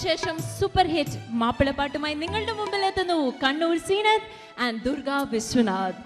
ശേഷം super hit മാപ്പിളപ്പാട്ടുമായി നിങ്ങളുടെ മുമ്പിൽ എത്തുന്നു കണ്ണൂർ സീനത്ത് ആൻഡ് ദുർഗ വിശ്വനാഥ്.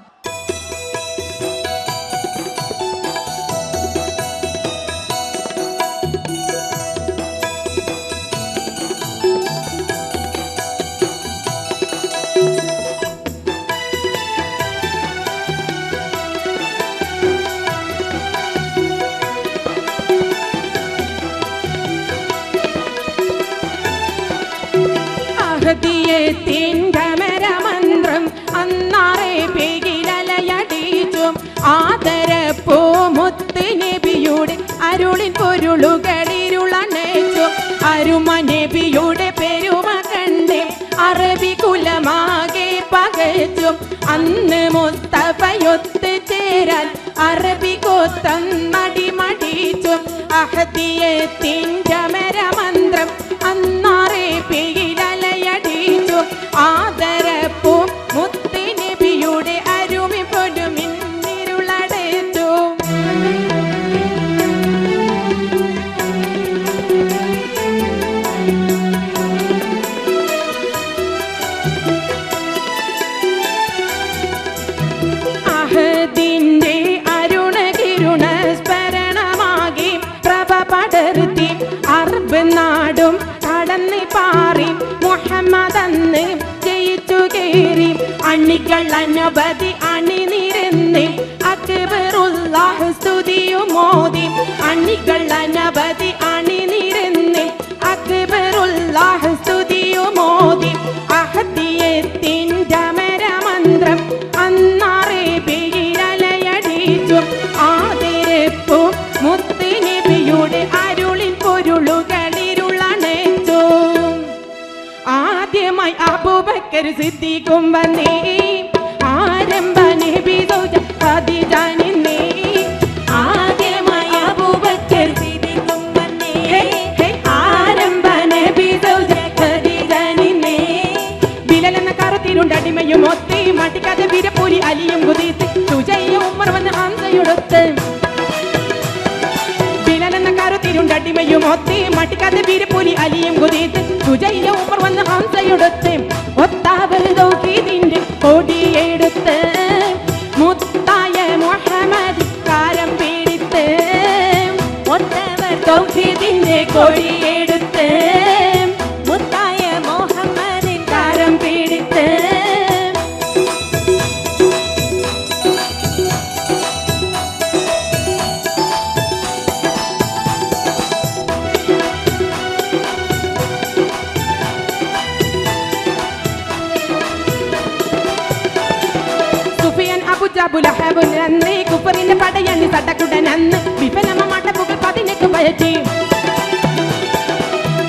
മന്ത്രം അന്നാറേ പേകിലലയടിച്ചും ആദരപ്പൂ മുത്ത് നബിയുടെ അരുളിൻ പൊരുളുകളിരുളണച്ചും അരുമ നബിയുടെ പെരുമ കണ്ട് അറബി കുലമാകെ പകച്ചും അന്ന് മുസ്തഫയൊത്ത് ചേരാൻ അറബി കോത്തം മടിമടിച്ചും അഹദിയത്തിൻ്റെ മന്ത്രം അന്നാറേ പേകിലലയടിച്ചു ആദരപ്പൂ മുത്ത് നബിയുടെ അരുമി പൊരുമിന്നിരുളടച്ചു. അഹദിന്റെ അരുണകിരുണ സ്മരണമാകി പ്രഭ പടർത്തി അറബ് നാടും കടന്ന് പാറി മുഹമ്മദന്ന് ജയിച്ചു കേറി അണികൾ അനവധി അണിനിരന്ന് അക്ബറുല്ലാഹ് സ്തുതിയും മോദി അണികൾ അനവധി അണിനിരന്ന് അക്ബറുല്ലാഹ് സ്തുതിയും മോദി അഹദിയത്തിൻ്റെ മന്ത്രം അന്നാറേ പേരിലലയടിച്ചു ആദരപ്പൂ മുത്ത് നബിയുടെ അരുളിൻ പൊരുളുകളിരുളണച്ചു. ആദ്യമായി അബൂബക്കർ സിദ്ദീഖും വന്നേ ആരംഭ നബി ഖദീജ നിന്നേ ആദ്യമായി അബൂബക്കർ സിദ്ദീഖും വന്നേ ആരംഭ നബി ഖദീജ നിന്നേ ബിലാൽ എന്ന കറുത്തിരുണ്ടടിമയും ഒത്തി മടിക്കാതെ വീരപ്പൂരി അലിയും കുതിത്ത് സുജയ്യ ഉമർ വന്ന് ഹംസയൊടുത്ത് ടിമയും ഒത്തി മട്ടിക്കാതെ വീരപ്പൂലി അലിയും കുതിത്ത് സുജയ്യ ഉമർ വന്ന് ഹംസയൊടുത്ത് ഒത്താവൽ തൗഹീദിന്റെ കൊടിയെടുത്ത് മുത്തായ മുഹമ്മദ് കാരം പിടിത്ത് ഒത്തവർ തൗഹീദിന്റെ കൊടിയെടുത്ത് മുത്തായ മുഹമ്മദിൻ കാരം പിടിത്ത് കുപ്പറിന്റെ പടയണി തട്ടക്കുടനന്ന് വിഫലമാട്ടപ്പുകൾ 18 പയറ്റി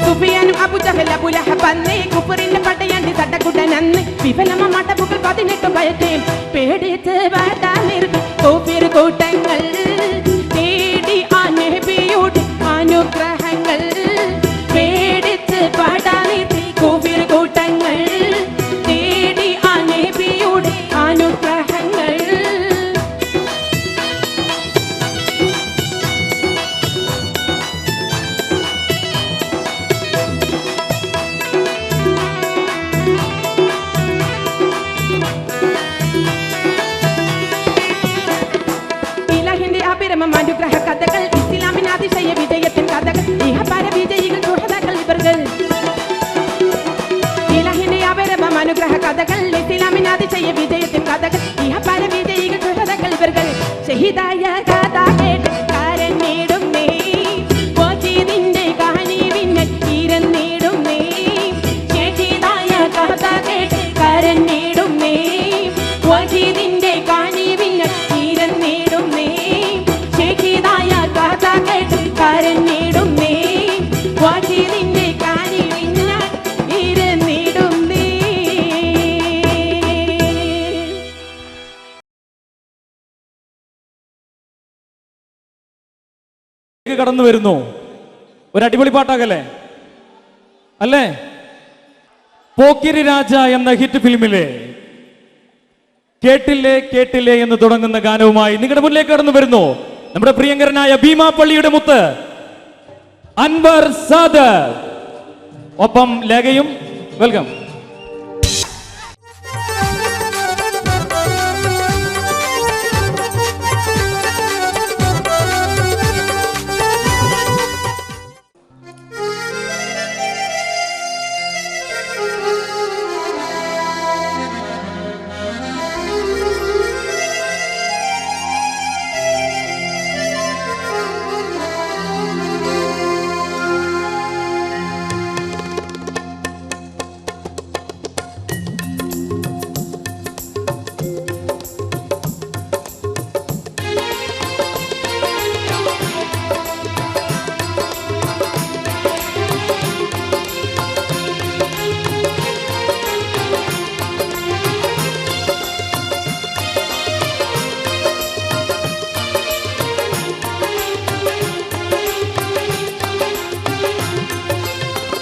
സുഫിയാനും അബൂജഹൽ അബൂലഹബ് കുപ്പറിന്റെ പടയണി തട്ടക്കുടനന്ന് വിഫലമാട്ടപ്പുകൾ 18 പയറ്റി പേടിച്ച് വാടാനിർത്തി കോഫിർ കൂട്ടങ്ങൾ തേടി ആ നബിയുടെ അനുഗ്രഹങ്ങൾ പേടിച്ച് പാടാനിർത്തി കോഫിർ കൂട്ടങ്ങൾ തേടി ആ നബിയുടെ അനുഗ്രഹങ്ങൾ. അനുഗ്രഹ കഥകൾ ഇസ്ലാമിന് അതിശയ വിജയത്തിൻ കഥകൾ ഇഹപര വിജയികൾ സുഹൃത്തുക്കൾ ഇവர்கள் ഇലാഹിന്റെ അപരമം അനുഗ്രഹ കഥകൾ ഇസ്ലാമിന് അതിശയ വിജയത്തിൻ കഥകൾ ഇഹപര വിജയികൾ സുഹൃത്തുക്കൾ ഇവர்கள் ഷഹീദായ കഥ കേട്ട് കരഞ്ഞിടും നീ വജീദിന്റെ കഹനീവിനെ ഇരന്നിടും നീ ഷഹീദായ കഥ കേട്ട് കരഞ്ഞിടും നീ വജീദിന്റെ കഹനീവിനെ ഇരന്നിടും നീ ഷഹീദായ കഥ കേട്ട് കരഞ്ഞിടും നീ വജീദിന്റെ കഹനീവിനെ ഇരന്നിടും നീ. കടന്നു വരുന്നു ഒരു അടിപൊളി പാട്ടാകല്ലേ അല്ലേ? പോക്കിരി രാജ എന്ന ഹിറ്റ് ഫിലിമിലെ കേട്ടില്ലേ കേട്ടില്ലേ എന്ന് തുടങ്ങുന്ന ഗാനവുമായി നിങ്ങളുടെ മുന്നിലേക്ക് കടന്നു വരുന്നു നമ്മുടെ പ്രിയങ്കരനായ ഭീമാപ്പള്ളിയുടെ മുത്ത് അൻവർ സാദർ. ഒപ്പം ലേഖയും വെൽക്കം.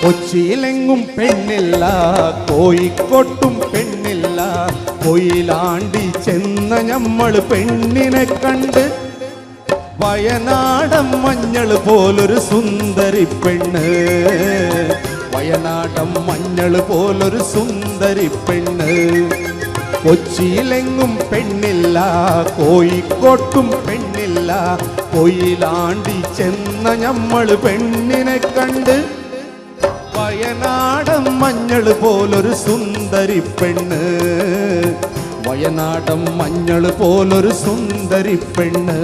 കൊച്ചിയിലെങ്ങും പെണ്ണില്ല, കോഴിക്കോട്ടും പെണ്ണില്ല. കൊയിലാണ്ടി ചെന്ന ഞമ്മള് പെണ്ണിനെ കണ്ട് വയനാടൻ മഞ്ഞൾ പോലൊരു സുന്ദരി പെണ്ണ്. വയനാടൻ മഞ്ഞൾ പോലൊരു സുന്ദരി പെണ്ണ്. കൊച്ചിയിലെങ്ങും പെണ്ണില്ല, കോഴിക്കോട്ടും പെണ്ണില്ല. കൊയിലാണ്ടി ചെന്ന ഞമ്മള് പെണ്ണിനെ കണ്ട് വയനാടൻ മഞ്ഞൾ പോലൊരു സുന്ദരി പെണ്ണ്. വയനാടൻ മഞ്ഞൾ പോലൊരു സുന്ദരി പെണ്ണ്.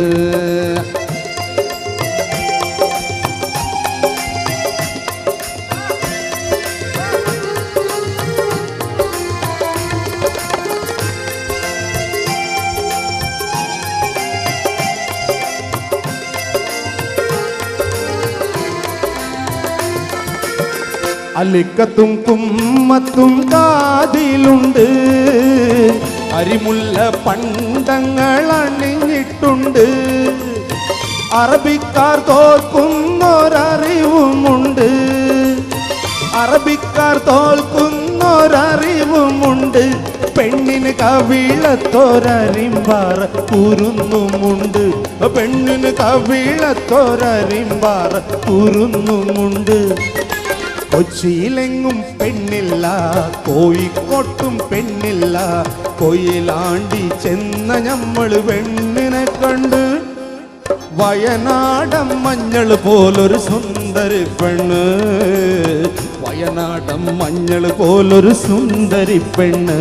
അലിക്കത്തും കുമ്മത്തും കാതിലുണ്ട്, അരിമുല്ല പണ്ടങ്ങൾ അണിഞ്ഞിട്ടുണ്ട്. അറബിക്കാർ തോൽക്കുന്നൊരറിവുമുണ്ട്, അറബിക്കാർ തോൽക്കുന്നൊരറിവുമുണ്ട്. പെണ്ണിന് കവിളത്തോരരിമ്പാറ കുരുന്നുമുണ്ട്, പെണ്ണിന് കവിളത്തോരരിമ്പാറ കുരുന്നുമുണ്ട്. കൊച്ചിയിലെങ്ങും പെണ്ണില്ല, കോഴിക്കോട്ടും പെണ്ണില്ല. കൊയിലാണ്ടി ചെന്ന ഞമ്മള് പെണ്ണിനെ കണ്ട് വയനാടൻ മഞ്ഞൾ പോലൊരു സുന്ദരി പെണ്ണ്. വയനാടൻ മഞ്ഞൾ പോലൊരു സുന്ദരി പെണ്ണ്.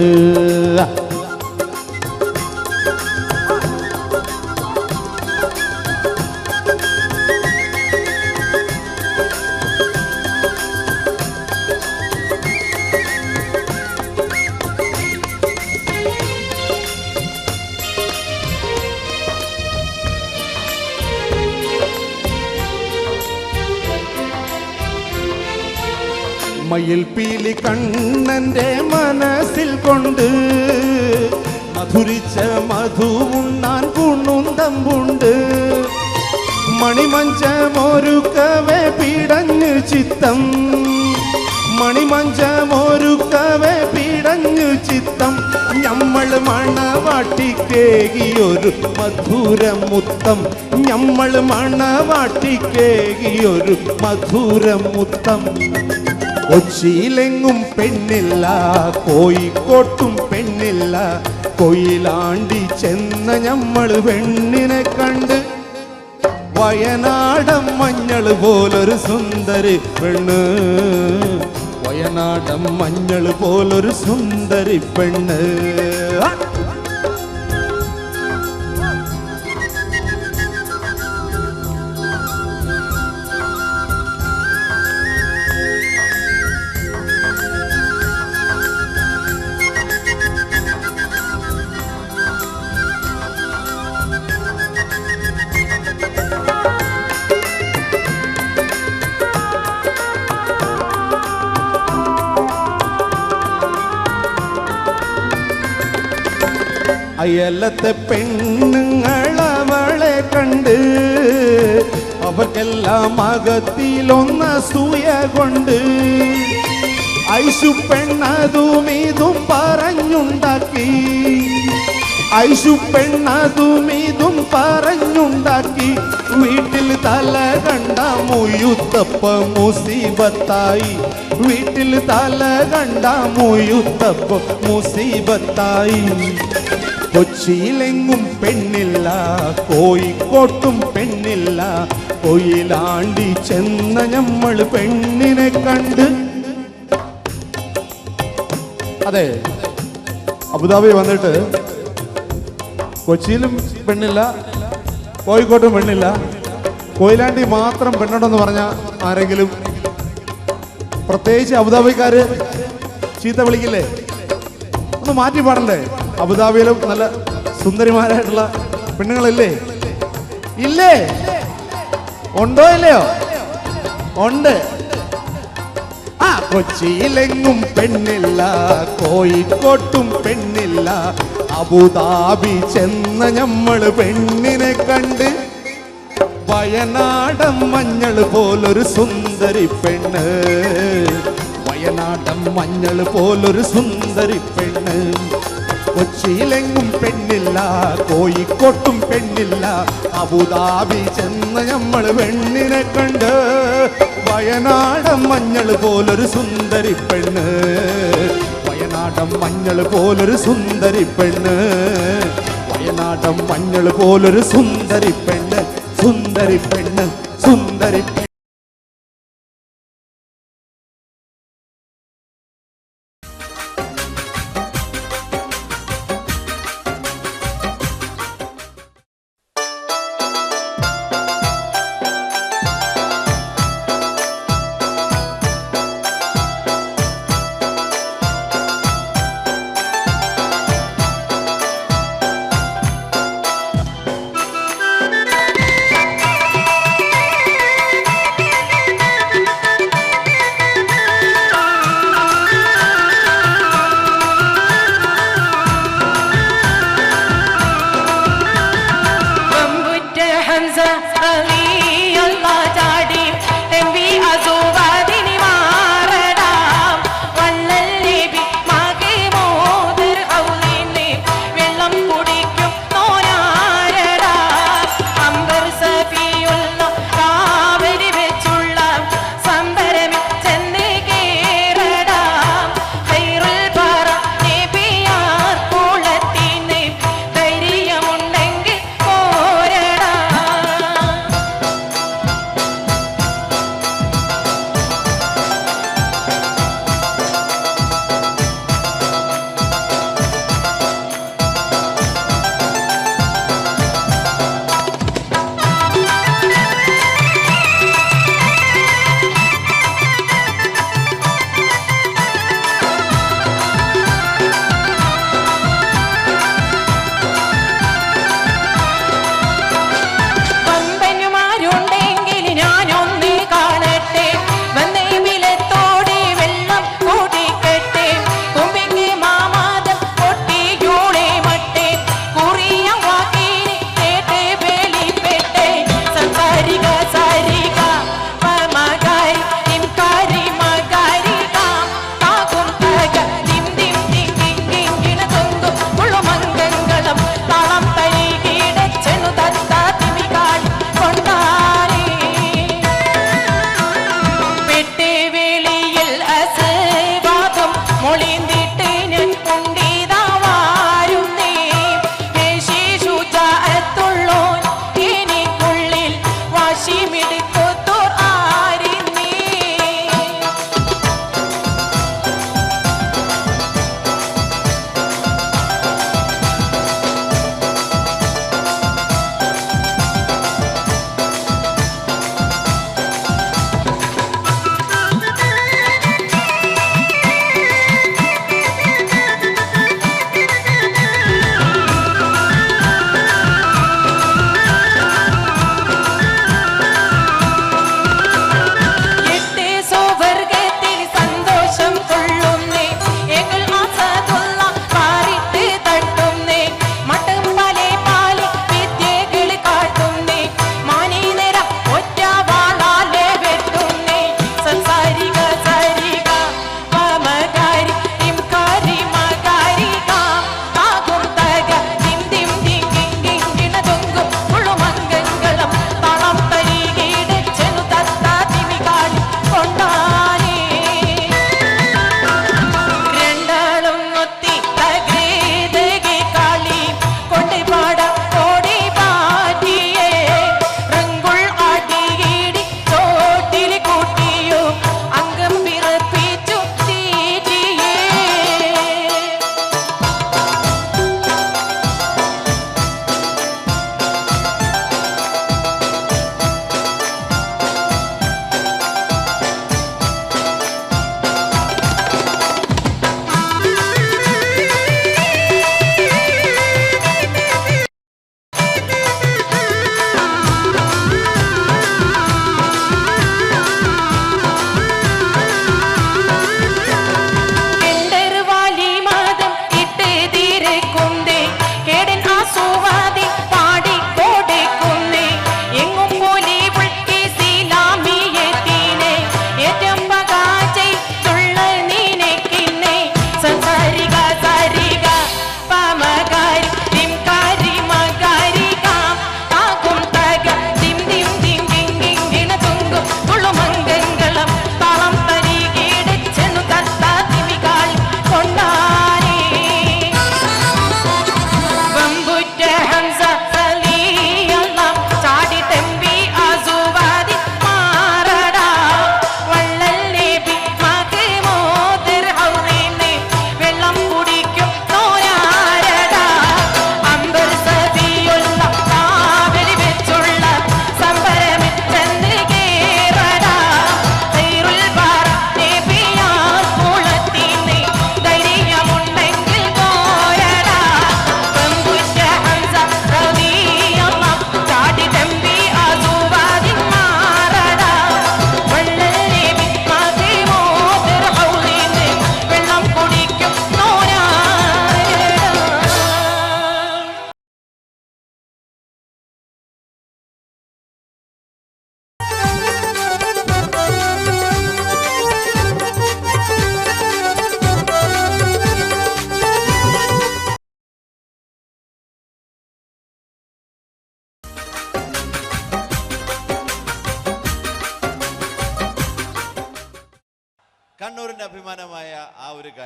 മയിൽ പീലി കണ്ണന്റെ മനസ്സിൽ കൊണ്ട് മധുരിച്ച മധുവുണ്ണാൻ കുണുന്തമ്പുണ്ട്. മണിമഞ്ചമൊരുക്കവേ പിടഞ്ഞു ചിത്തം, മണിമഞ്ചമൊരുക്കവേ പിടഞ്ഞു ചിത്തം. ഞമ്മള് മണവാട്ടിക്കേകിയൊരു മധുരമുത്തം, ഞമ്മള് മണവാട്ടിക്കേകിയൊരു മധുരമുത്തം. കൊച്ചിയിലെങ്ങും പെണ്ണില്ല, കോഴിക്കോട്ടും പെണ്ണില്ല. കൊയിലാണ്ടി ചെന്ന ഞമ്മള് പെണ്ണിനെ കണ്ട് വയനാടൻ മഞ്ഞൾ പോലൊരു സുന്ദരി പെണ്ണ്. വയനാടൻ മഞ്ഞൾ പോലൊരു സുന്ദരി പെണ്ണ്. അയലത്തെ പെണ്ണുങ്ങളവളെ കണ്ട് അവർക്കെല്ലാം അകത്തിലൊന്നസൂയ കൊണ്ട് ഐശു പെണ്ണതും ഇതും പറഞ്ഞുണ്ടാക്കി ഐശു പെണ്ണതും ഇതും പറഞ്ഞുണ്ടാക്കി വീട്ടിൽ തല കണ്ട മുയുത്തപ്പ മുസീബത്തായി വീട്ടിൽ തല കണ്ട മുയുത്തപ്പ മുസീബത്തായി കൊച്ചിയിലെങ്ങും പെണ്ണില്ല കോഴിക്കോട്ടും പെണ്ണില്ല കൊയിലാണ്ടി ചെന്ന നമ്മൾ പെണ്ണിനെ കണ്ട് അതെ അബുദാബി വന്നിട്ട് കൊച്ചിയിലും പെണ്ണില്ല കോഴിക്കോട്ടും പെണ്ണില്ല കൊയിലാണ്ടി മാത്രം പെണ്ണുണ്ടെന്ന് പറഞ്ഞ ആരെങ്കിലും പ്രത്യേകിച്ച് അബുദാബിക്കാര് ചീത്ത വിളിക്കില്ലേ? ഒന്ന് മാറ്റി പാടണ്ടേ? അബുദാബിയിലും നല്ല സുന്ദരിമാരായിട്ടുള്ള പെണ്ണുങ്ങളില്ലേ? ഇല്ലേ? ഉണ്ടോ ഇല്ലയോ? ഉണ്ട്. ആ കൊച്ചിയിലെങ്ങും പെണ്ണില്ല കോഴിക്കോട്ടും പെണ്ണില്ല അബുദാബി ചെന്ന ഞമ്മള് പെണ്ണിനെ കണ്ട് വയനാടൻ മഞ്ഞൾ പോലൊരു സുന്ദരി പെണ്ണ് വയനാടൻ മഞ്ഞൾ പോലൊരു സുന്ദരി പെണ്ണ് കൊച്ചിയിലെങ്ങും പെണ്ണില്ല കോഴിക്കോട്ടും പെണ്ണില്ല അബുദാബി ചെന്ന ഞമ്മള് പെണ്ണിനെ കണ്ട് വയനാടൻ മഞ്ഞൾ പോലൊരു സുന്ദരി പെണ്ണ് വയനാടൻ മഞ്ഞൾ പോലൊരു സുന്ദരി പെണ്ണ് വയനാടൻ മഞ്ഞൾ പോലൊരു സുന്ദരി പെണ്ണ് സുന്ദരി പെണ്ണ് സുന്ദരി പെണ്ണ്.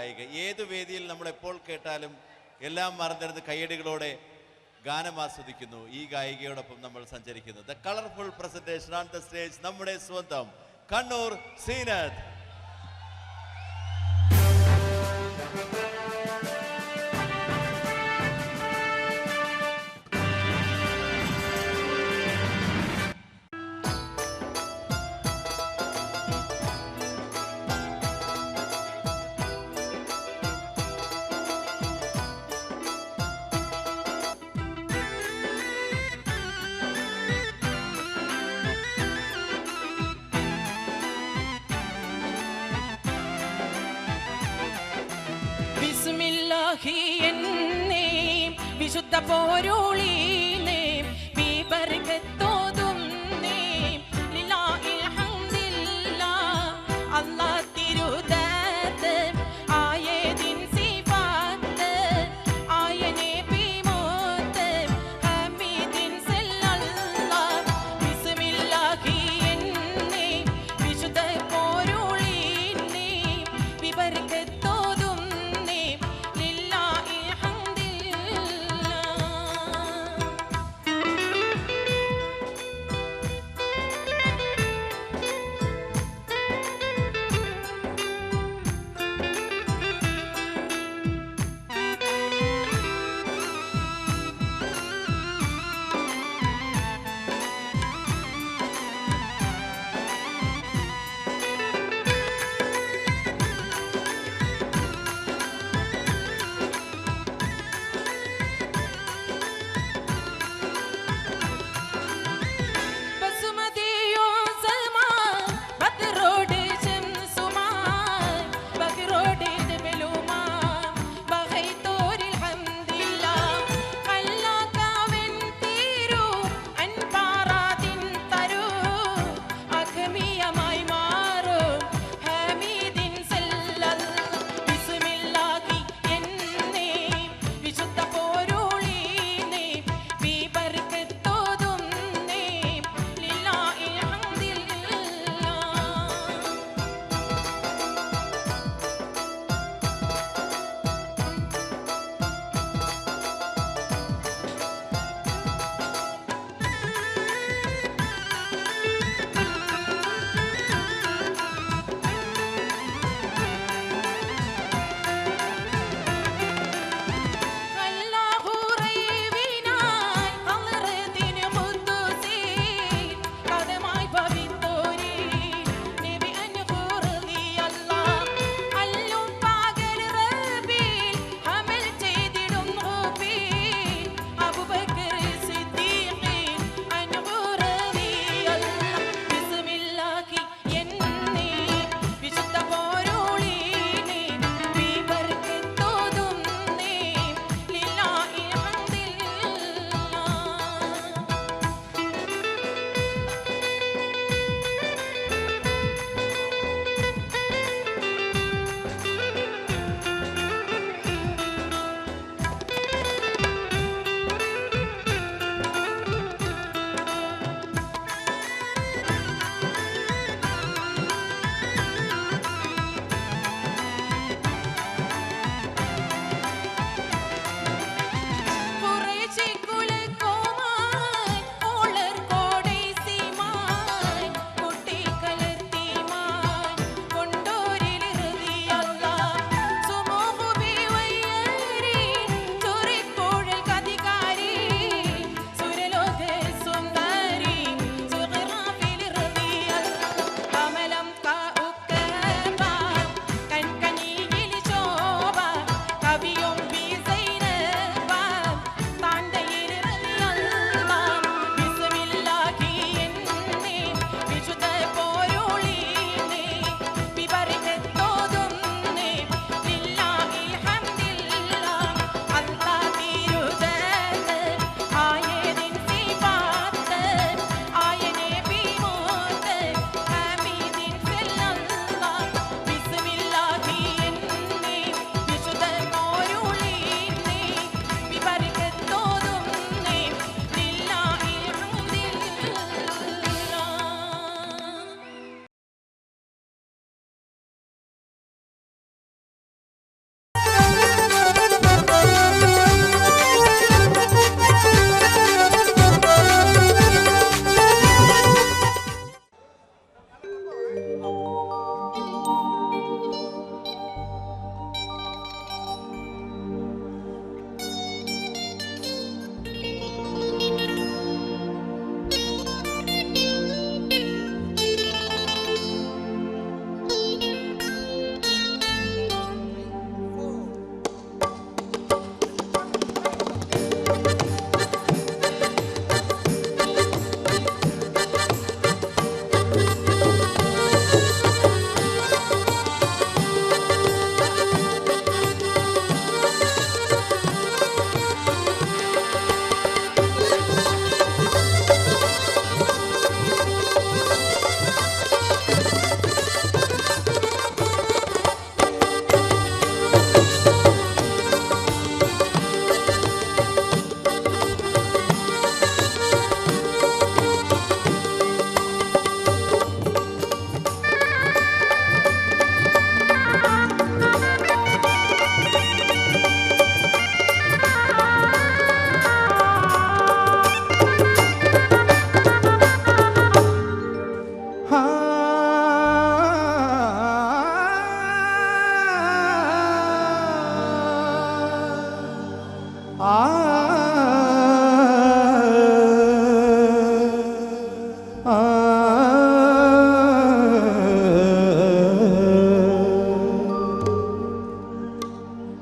ഗായിക. ഏതു വേദിയിൽ നമ്മൾ എപ്പോൾ കേട്ടാലും എല്ലാം മറന്നിരുന്ന് കയ്യടികളോടെ ഗാനം ആസ്വദിക്കുന്നു. ഈ ഗായികയോടൊപ്പം നമ്മൾ സഞ്ചരിക്കുന്നു. The colourful presentation on the stage, നമ്മുടെ സ്വന്തം കണ്ണൂർ സീനത്ത്. ബിസ്മില്ലാഹി എന്നേ വിശുദ്ധ പോരുളീനേ ബിബർകത്തോതുന്നേ ലില്ലാഹിൽ ഹംദില്ലാഹ് അല്ലാഹ് തിരുദാത്ത് ആയതിൻ സിഫാത്ത് ആയനെ ബിമോത്ത് ഹമീദിൻ സല്ലല്ലാഹ്. ബിസ്മില്ലാഹി എന്നേ വിശുദ്ധ പോരുളീനേ ബിബർകത്തോതുന്നേ ലില്ലാഹിൽ ഹംദില്ലാഹ്.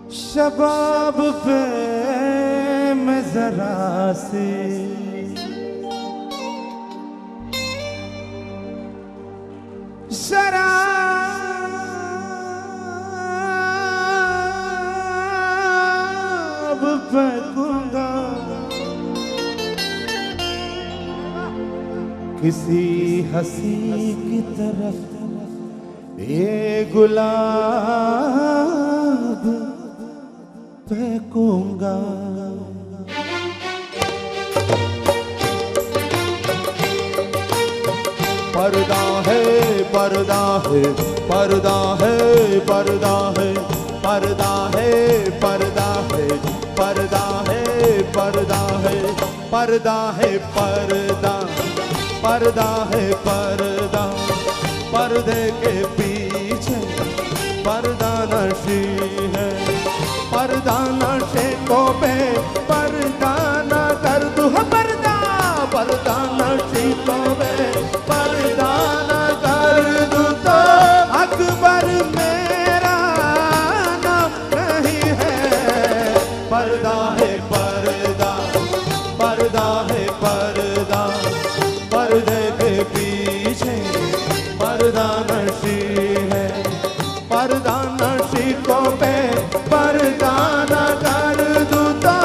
शबाब पे मैं जरा सी शराब फेंकूंगा, किसी हंसी की तरफ ये गुलाब फेंकूंगा। पर्दा है पर्दा है पर्दा है पर्दा है पर्दा है पर्दा है पर्दा है पर्दा है पर्दा है पर्दा पर्दा है पर्दा, पर्दे के पीछे पर्दा नशी है, पर्दा नशे को बे पर्दा न कर दू पर्दा, पर्दा नशी को बे पर्दा न कर दू तो अकबर मेरा नाम नहीं है। पर्दा है पर्दा पर्दा है पर्दा, पर्दे के पीछे पर्दा नशी है, पर्दा नशी को पे पर्दा न कर दू तो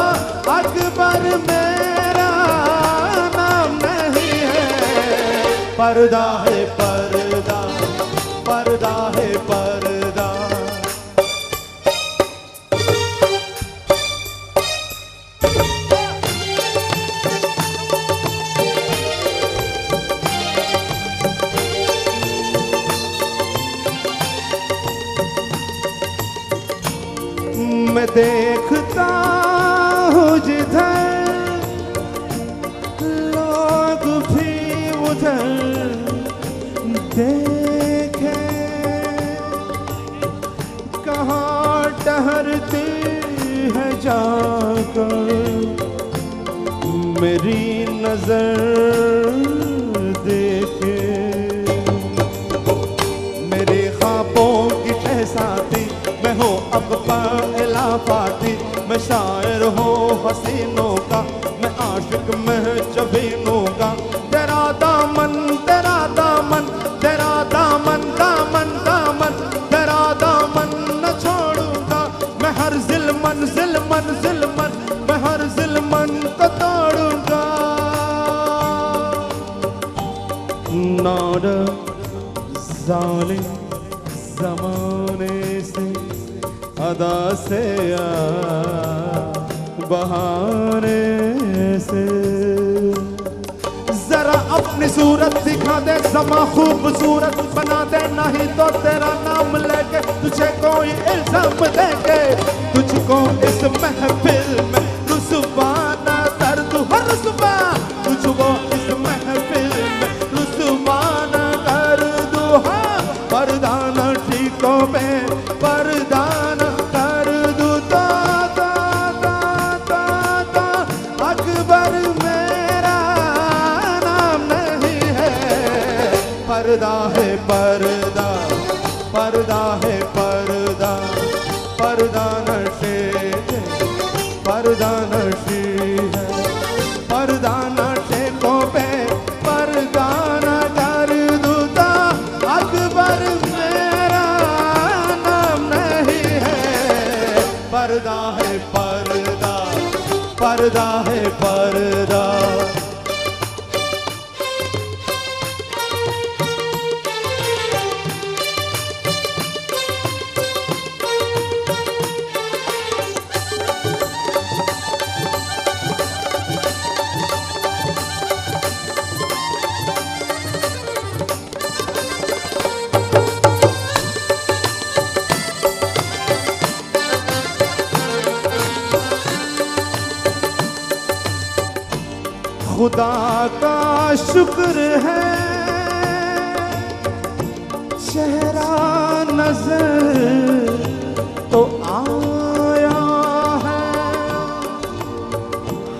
अकबर मेरा नाम नहीं है। पर्दा है पर्दा पर्दा है पर्दा। मैं देखता हूँ जिधर लोग भी उधर देखे, कहाँ ठहरती है जाकर मेरी नजर देखे। मेरे ख्वाबों की शहज़ादी मैं हूँ अकबर इलाफाती, मैं शायर हूँ हसीनों का, मैं आशिक मैं जबीनों का। तेरा दामन तेरा दामन तेरा दामन दामन दामन तेरा दामन न छोड़ूंगा मैं, हर ज़िल्मन ज़िल्मन ज़िल्मन मैं हर ज़िल्मन को तोड़ूंगा। नार ज़ालिम ज़माने से अदा से या बहाने से, जरा अपनी सूरत दिखा दे ज़मा खूबसूरत बना दे, नहीं तो तेरा नाम लेके तुझे कोई इल्जाम देंगे, तुझको इस महफिल में रुसवा ना कर दूं रुसवा, तुझको इस महफिल में रुसवा ना कर दूं। हाँ पर्दा नशी को पे पर्दा न कर दूं तो अकबर मेरा नाम नहीं है। पर्दा है पर्दा पर्दा है पर्दा, पर्दा नशे पर्दा नशी है, पर्दा नशे को पे पर्दा न कर दूं तो अकबर मेरा नाम नहीं है। पर्दा है पर्दा पर्दा है पर्दा। खुदा का शुक्र है चेहरा नजर तो आया है,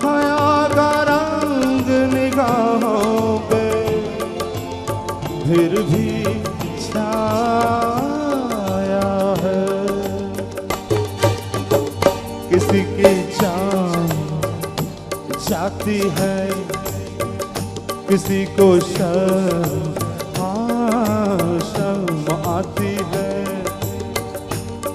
हया का रंग निगाहों पे फिर भी छाया है। किसी की जान जाती है, किसी को शर्म आती है।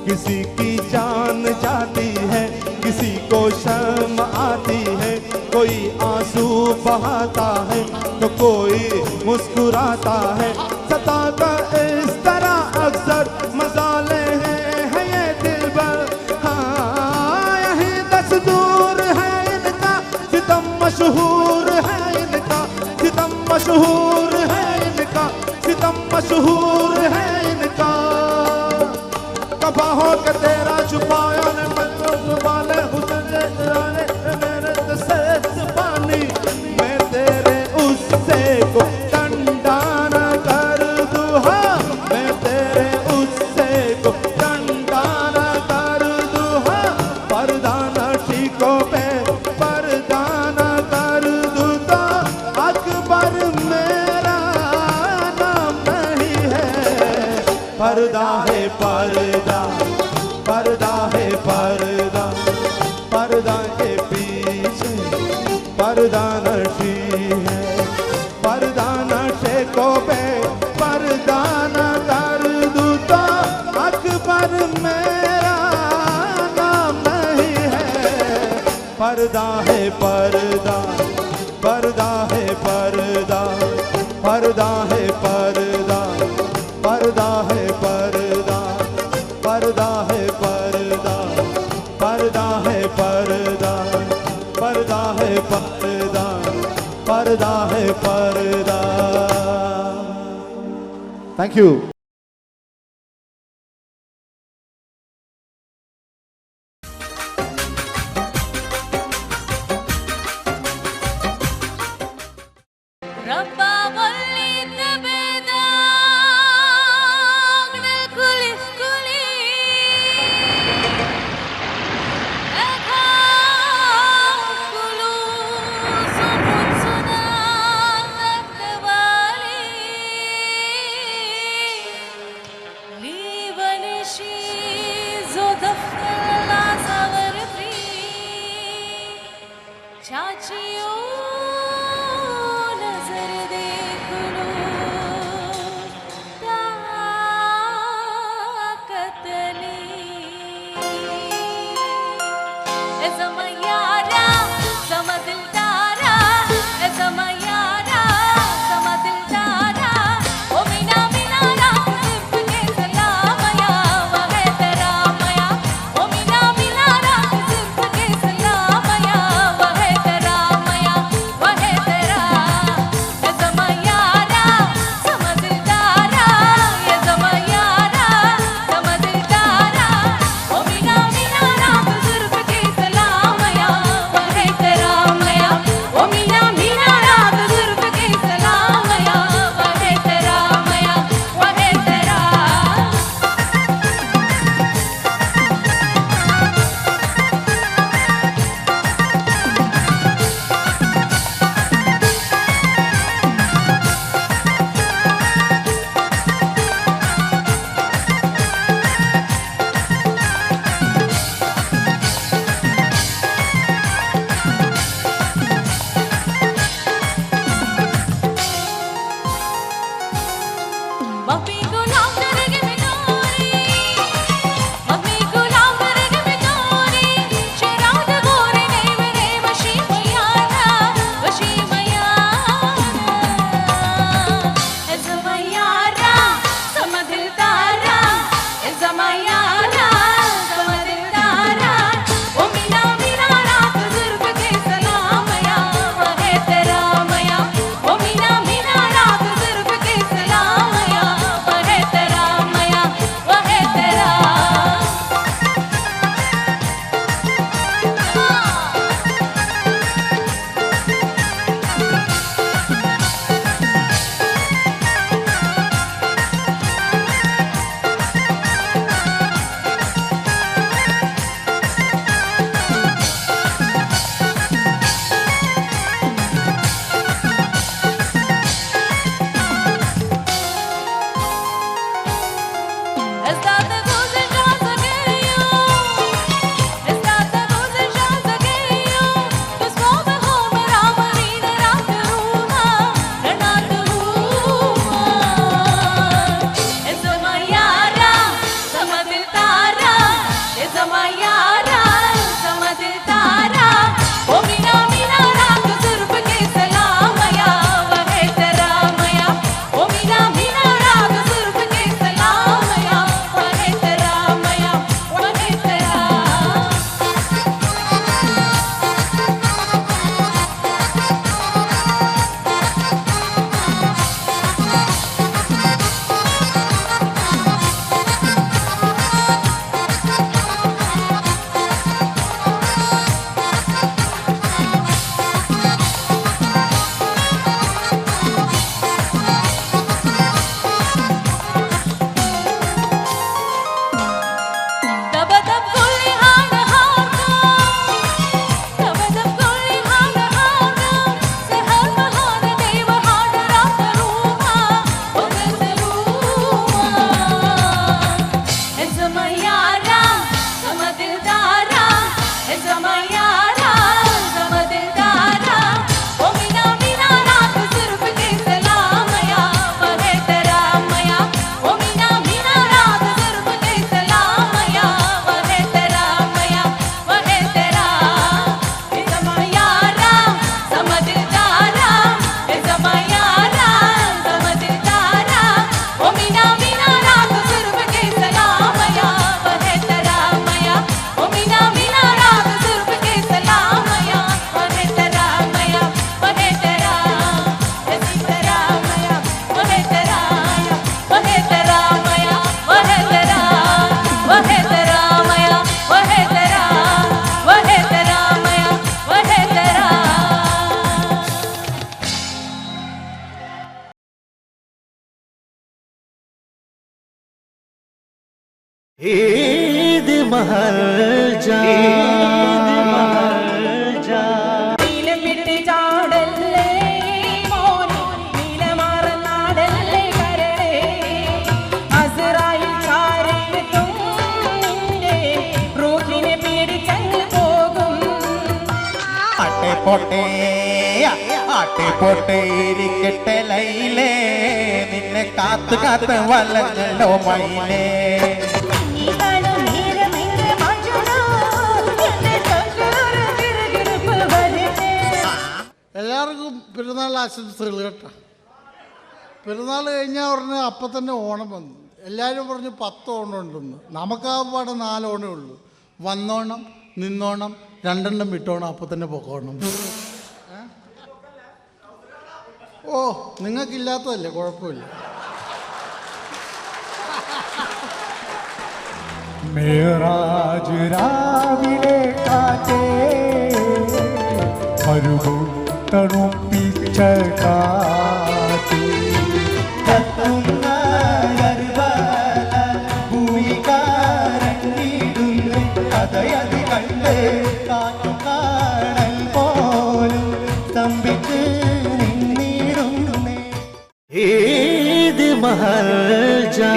किसी की जान जाती है, किसी को शर्म आती है। कोई आंसू बहाता है तो कोई मुस्कुराता है। सताता इस तरह अक्सर मसाले हैं ये दिलबर। हाँ यही दस्तूर है इनका, सितम मशहूर है इनका, सितम मशहूर है इनका, सितम मशहूर है इनका। कबा हो के तेरा छुपाया ने मतलब जुबाने हुस्न ने मेरे से पानी। मैं तेरे उससे को डंडा न कर दूं, हाँ मैं तेरे उससे को डंडा न कर दूं, हाँ पर्दा न शीको पे पर्दा न कर दूं तो अकबर मेरा नाम नहीं है। पर्दा है पर्दा, पर्दा है पर्दा, पर्दा के पीछे पर्दा नशी है। पर्दा नशे को पे पर्दा न कर दूं तो अकबर मेरा नाम नहीं है। पर्दा है पर्दा, पर्दा है पर्दा, पर्दा है पर्दा, पर्दा है पर्दा, पर्दा है पर्दा, पर्दा है पर्दा, पर्दा है पर्दा, पर्दा है पर्दा। Thank you. ربا وليت بداغ الكل كلي أخاف كلوس صدى التوالي لي ونشي زودف لا صغر في चाचियों नजर देख लो ताकत ए ज़मायारा ज़मा दिलदारा, ए ज़मायारा ज़मा दिलदारा। ओ मीना मीनारा सिर्फ के सलामया वहे तेरा मया। ओ मीना मीनारा सिर्फ के सलामया वहे तेरा मया, वहे तेरा। ए ज़मायारा ज़मा दिलदारा, ये ज़मायारा ज़मा दिलदारा। ओ मीना मीनारा सिर्फ के सलामया ईद महर्जा നീലമിട്ട് ചാടല്ലേ മോനെ നീലമാറനാടല്ലേ കരളേ അസ്രായിൽ ചാരത്തും നിന്റെ റൂഹിനെ പേടിച്ചങ്ങ് പോകും ആട്ടെ പോട്ടെ ഇരിക്കട്ടെ ലൈലേ നിന്നെ കാത്ത് കാത്ത് വലഞ്ഞല്ലോ മൈലേ എല്ലാവർക്കും പെരുന്നാൾ ആശംസകൾ കേട്ടോ. പെരുന്നാൾ കഴിഞ്ഞാൽ ഉടനെ അപ്പം തന്നെ ഓണം വന്നു. എല്ലാവരും പറഞ്ഞു 10 ഓണം ഉണ്ടെന്ന്. നമുക്കാകപ്പാടെ 4 ഓണേ ഉള്ളൂ. വന്നോണം, നിന്നോണം, 2 എണ്ണം വിട്ടോണം, അപ്പം തന്നെ പൊക്കോണം. ഓ, നിങ്ങൾക്കില്ലാത്തതല്ലേ, കുഴപ്പമില്ല. മേറാജ് രാവിലെ കാറ്റേ തണുപ്പിച്ച കാറ്റ് കത്തുന്ന ഗർഭല ഭൂമികാരങ്ങിടുന്നു കഥയതി കണ്ട് കാറ്റു കാണൽ പോലും സ്തംഭിച്ച് നിന്നിടുന്നേ ഈദ് മഹർജാ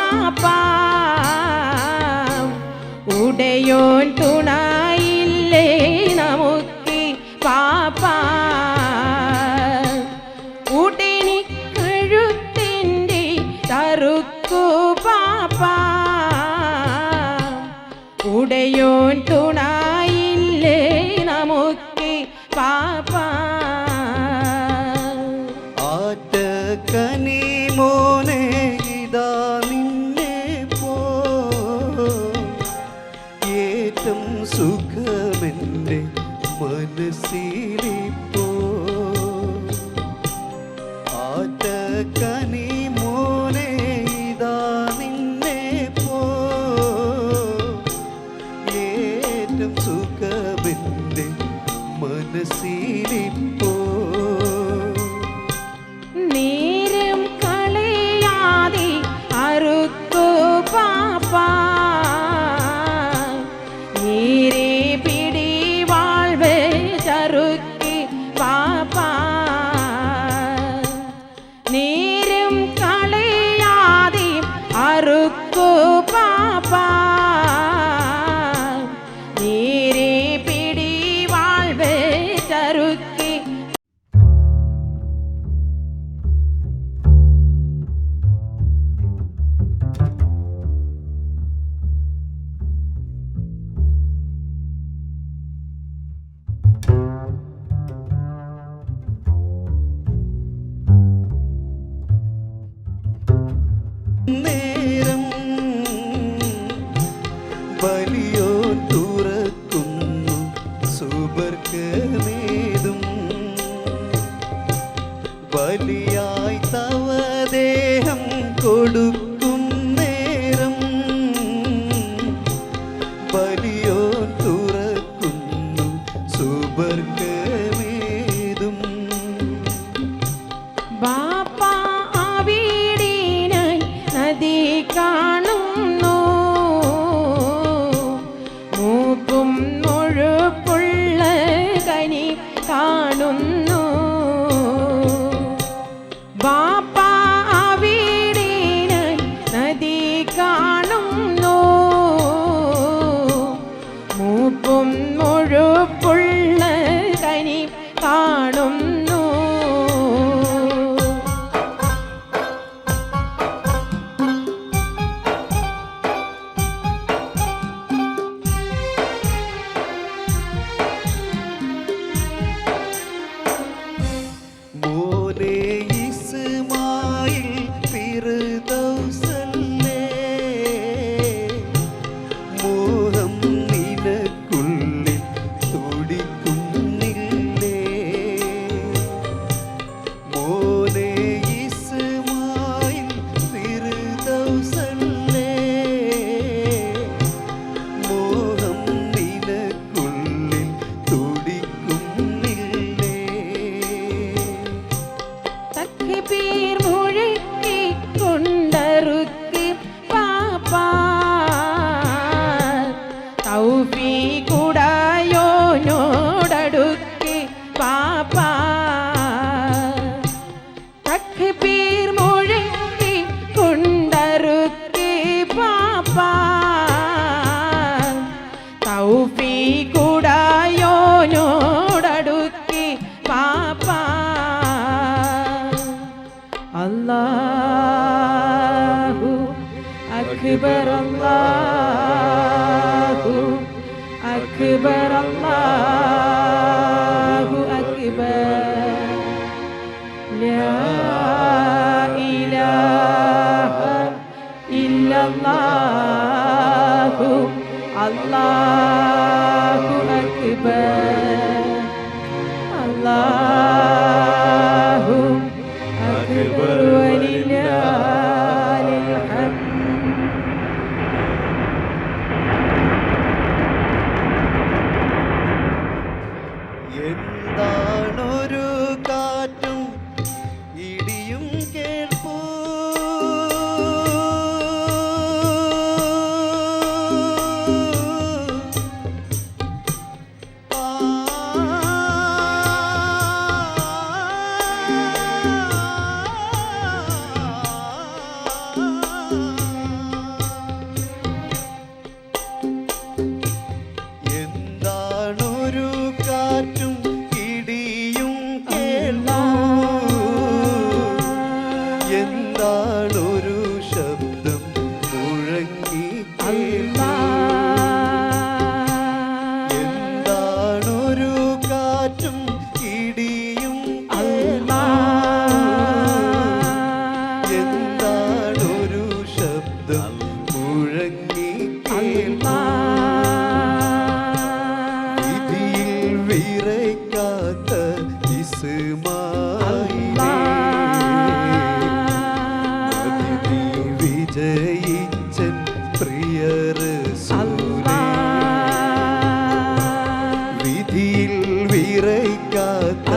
പാപ്പാ ഉടയോൻ തുണയില്ലേ നമുക്ക് പാപ്പാ ഉടനി കഴുത്തിൻ്റെ തറുക്കു പാപ്പാ ഉടയോൻ തുണയില്ലേ നമുക്ക് പാപ്പാ ആറ്റക്കനി മോനെ ഇതാ നിന്നെ പോ ഏറ്റം സുഖമെൻ്റെ മനസ്സിലിപ്പോ ആറ്റക്കനി മോനെ ഇതാ നിന്നെ പോ ഏറ്റം സുഖമെൻ്റെ മനസ്സിലിപ്പോ നേരം കളയാതെ അറുക്കു പാപ്പാ നേരെ പിടി വാൾവ് ചറുക്കി പാപ്പാ നേരം കളയാതെ അറുക്കു പാപ്പാ നേരെ പിടി വാൾവ് ചറുക്കി നേരം വലിയോ തുറക്കുന്നു സുബർക്കമേതും ബലിയായി തവ ദേഹം കൊടുക്കും നേരം ബലിയോ തുറക്കുന്നു സുബർക്കമേതും ബാപ്പാ അവിടിനായി നദി കാണുന്നു മൂക്കും മുഴുപ്പുള്ള കനി കാണുന്നു ബാപ്പാ അവിടിനായി നദി കാണുന്നു മൂക്കും മുഴുപ്പുള്ള കനി കാണുന്നു മോനെ ഇസ്മായിൽ ഫിർദൗസല്ലേ മോഹം നിനക്കുള്ളിൽ തുടിക്കുന്നില്ലേ മോനെ ഇസ്മായിൽ ഫിർദൗസല്ലേ മോഹം നിനക്കുള്ളിൽ തുടിക്കുന്നില്ലേ തക്ബീർ മുഴക്കി കൊണ്ടറുക്കി പാപ്പാ തൗഫീഖുടയോനോടടുക്കി പാപ്പാ തക്ബീർ മുഴക്കി കൊണ്ടറുക്കി പാപ്പാ തൗഫീഖുടയോനോടടുക്കി പാപ്പാ അല്ലാഹു അക്ബർ അല്ലാഹു അക്ബർ അല്ലാഹു അക്ബർ ലാ ഇലാഹ ഇല്ലല്ലാഹു അല്ലാഹു അക്ബർ അല്ലാഹു അക്ബർ വലില്ലാഹിൽ ഹംദ് എന്താണൊരു കാറ്റും ഇടിയും കേൾപ്പൂ ആ നീ വിജയിച്ചൻ പ്രിയരസൂലേ വിധിയിൽ വിറയ്ക്കാത്ത